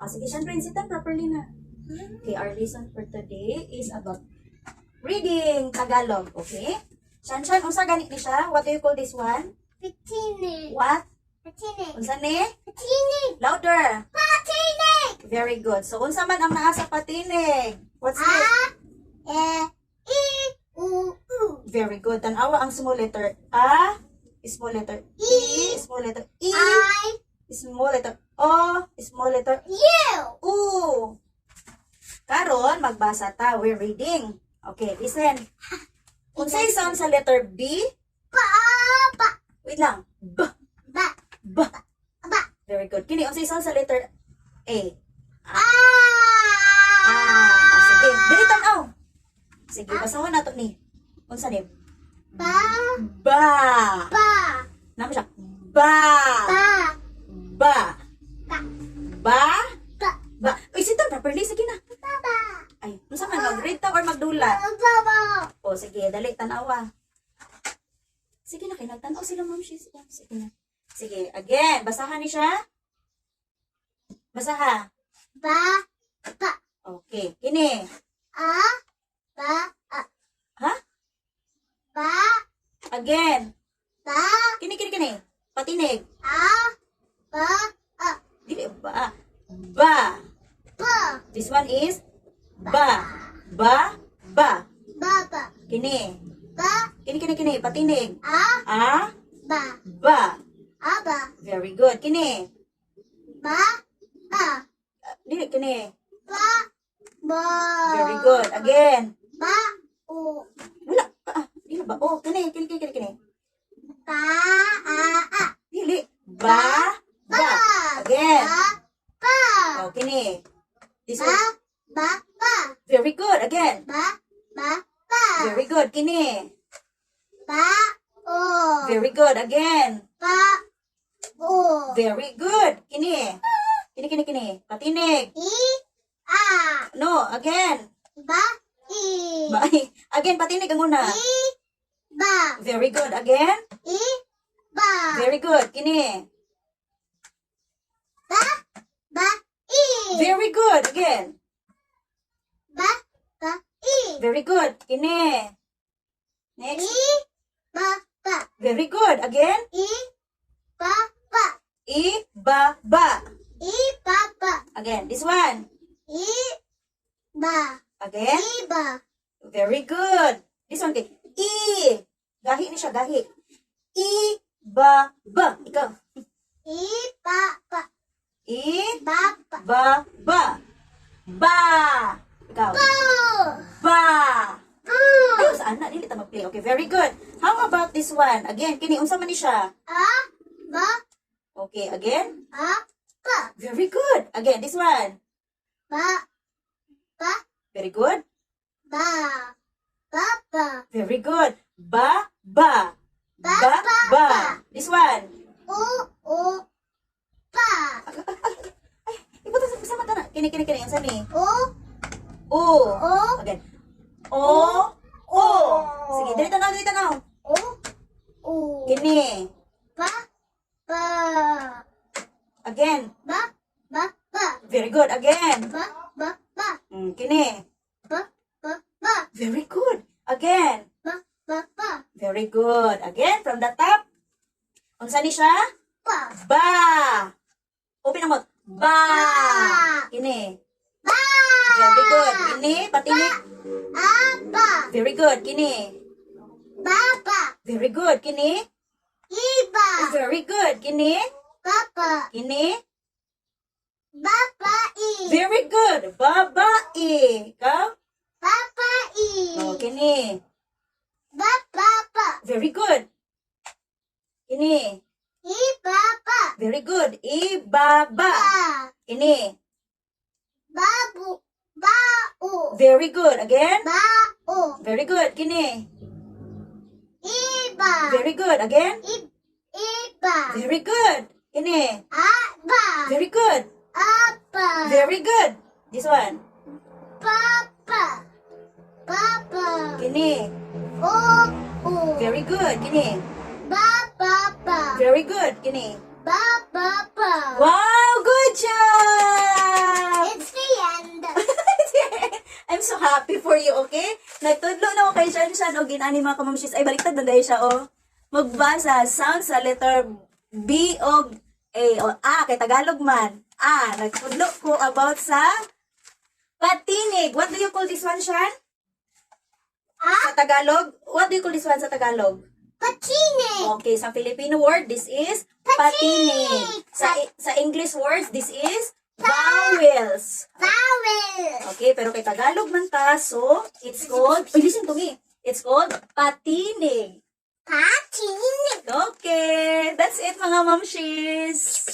Sige, syempre, sit down properly na. Okay, our lesson for today is about reading Tagalog, okay? Shanshan, unsa ganit ni siya? What do you call this one? Patinig. What? Patinig. Unsa ni? Patinig. Louder. Patinig. Very good. So, unsa man ang naa sa patinig? What's this? U. Very good. Tanawa ang small letter A, small letter E, small letter E, I. small letter O, small letter U. U. Karon magbasa ta. We're reading. Okay, listen. Unsay sound sa letter B? Ba. Wait lang. B. Ba. B. Ba. Very good. Kini unsay sound sa letter A? Sige. Dili tanaw. Sige, basahon nato ni. Unsa ni? Ba. Ba. Ba. Namo siya. Ba. Ba. Ba. Ba. Ba. Ba. Ba. Uy, sit down properly. Sige na. Ba. Ay, unsa man mag-read ta or magdulat? Ba. O, sige, dali, tanawa. Sige na, kinagtanaw sila, ma'am. Sige na. Sige, again. Basahan ni siya. Basaha. Ba. Ba. Okay, kini. Ba. Ha? Ba. Again. Ba. Kini. Patinig. Ba. Dili, ba. Ba. Ba. This one is ba. Ba. Ba. Ba. Kini. Ba. Kini. Patinig. A. Ba. Ba. Ba. Very good. Kini. Ba. Dili, kini. Ba. Ba. Very good. Again. Ba. U. Wala. Dili ba? Oh, kini. Ba. Dili. Ba. Ba. Again. Ba. Oh, kini. This Ba. one. Ba. Ba. Very good. Again. Ba. Very good. Kini. Ba. O. Very good. Again. Ba. O. Very good. Kini. Kini. Patinig. No. Again. Ba. Ba. Again. Patinig ang una. Ba. Very good. Again. Ba. Very good. Kini. Ba. Very good. Again. Ba. Very good. Kini. Next. Ba. Very good. Again. Ba. Ba. Ba. Again. This one. Ba. Again. Ba. Very good. This one. Okay. Gahi ni siya. Gahi. Ba. Ikaw. Ba. Ba. Ba. Ikaw. Ba. Ayaw sa anak. Dili ta mag-play. Okay. Very good. How about this one? Again. Kini. Unsa man ni siya? Ba. Okay. Again. Ba. Very good. Again. This one. Ba. Very good. Ba. Very good. Ba. This one. Ba. Ibutan sa mata na. Kini. Ang sani. O. Again. O. Sige. Dali tanaw. O. Kini. Ba. Again. Ba. Very good. Again. Ba. Kini. Ba. Very good. Again. Ba. Very good. Again. From the top. Unsa ni siya? Ba. Ba. Open ang mouth. Ba. Ba. Kini. Ba. Very good. Kini. Patinig. Ba. Very good. Kini. Ba. Very good. Kini. Iba. Very good. Kini. Papa. Kini. Babai. Very good. Babae. Ikaw? Babai. Oh, kini. Baba. Very good. Kini. Ibaba. Very good. Ibaba. Ba. Kini. Babu. Bau. Very good. Again. Bau. Very good. Kini. Iba. Very good. Again. Iba. Very good. Kini. Aba. Very good. Apa. Very good. This one. Papa. Papa. Kini. Oh. Very good. Kini. Baba. Very good. Kini. Baba. Wow, good job! okay? Nagtudlo na ako kay Shanshan o ginani mga kamamshis. Ay, baliktad na dahil siya, oh. Magbasa, sound sa letter B o A. O A, kay Tagalog man. A, nagtudlo ko about sa patinig. What do you call this one, Shan? Sa Tagalog? What do you call this one sa Tagalog? Patinig. Okay, sa Filipino word, this is patinig. Sa English words, this is vowels. Vowel. Okay, pero kay Tagalog man ta, so it's called, listen to me, it's called patinig. Patinig. Okay, that's it mga mamshis.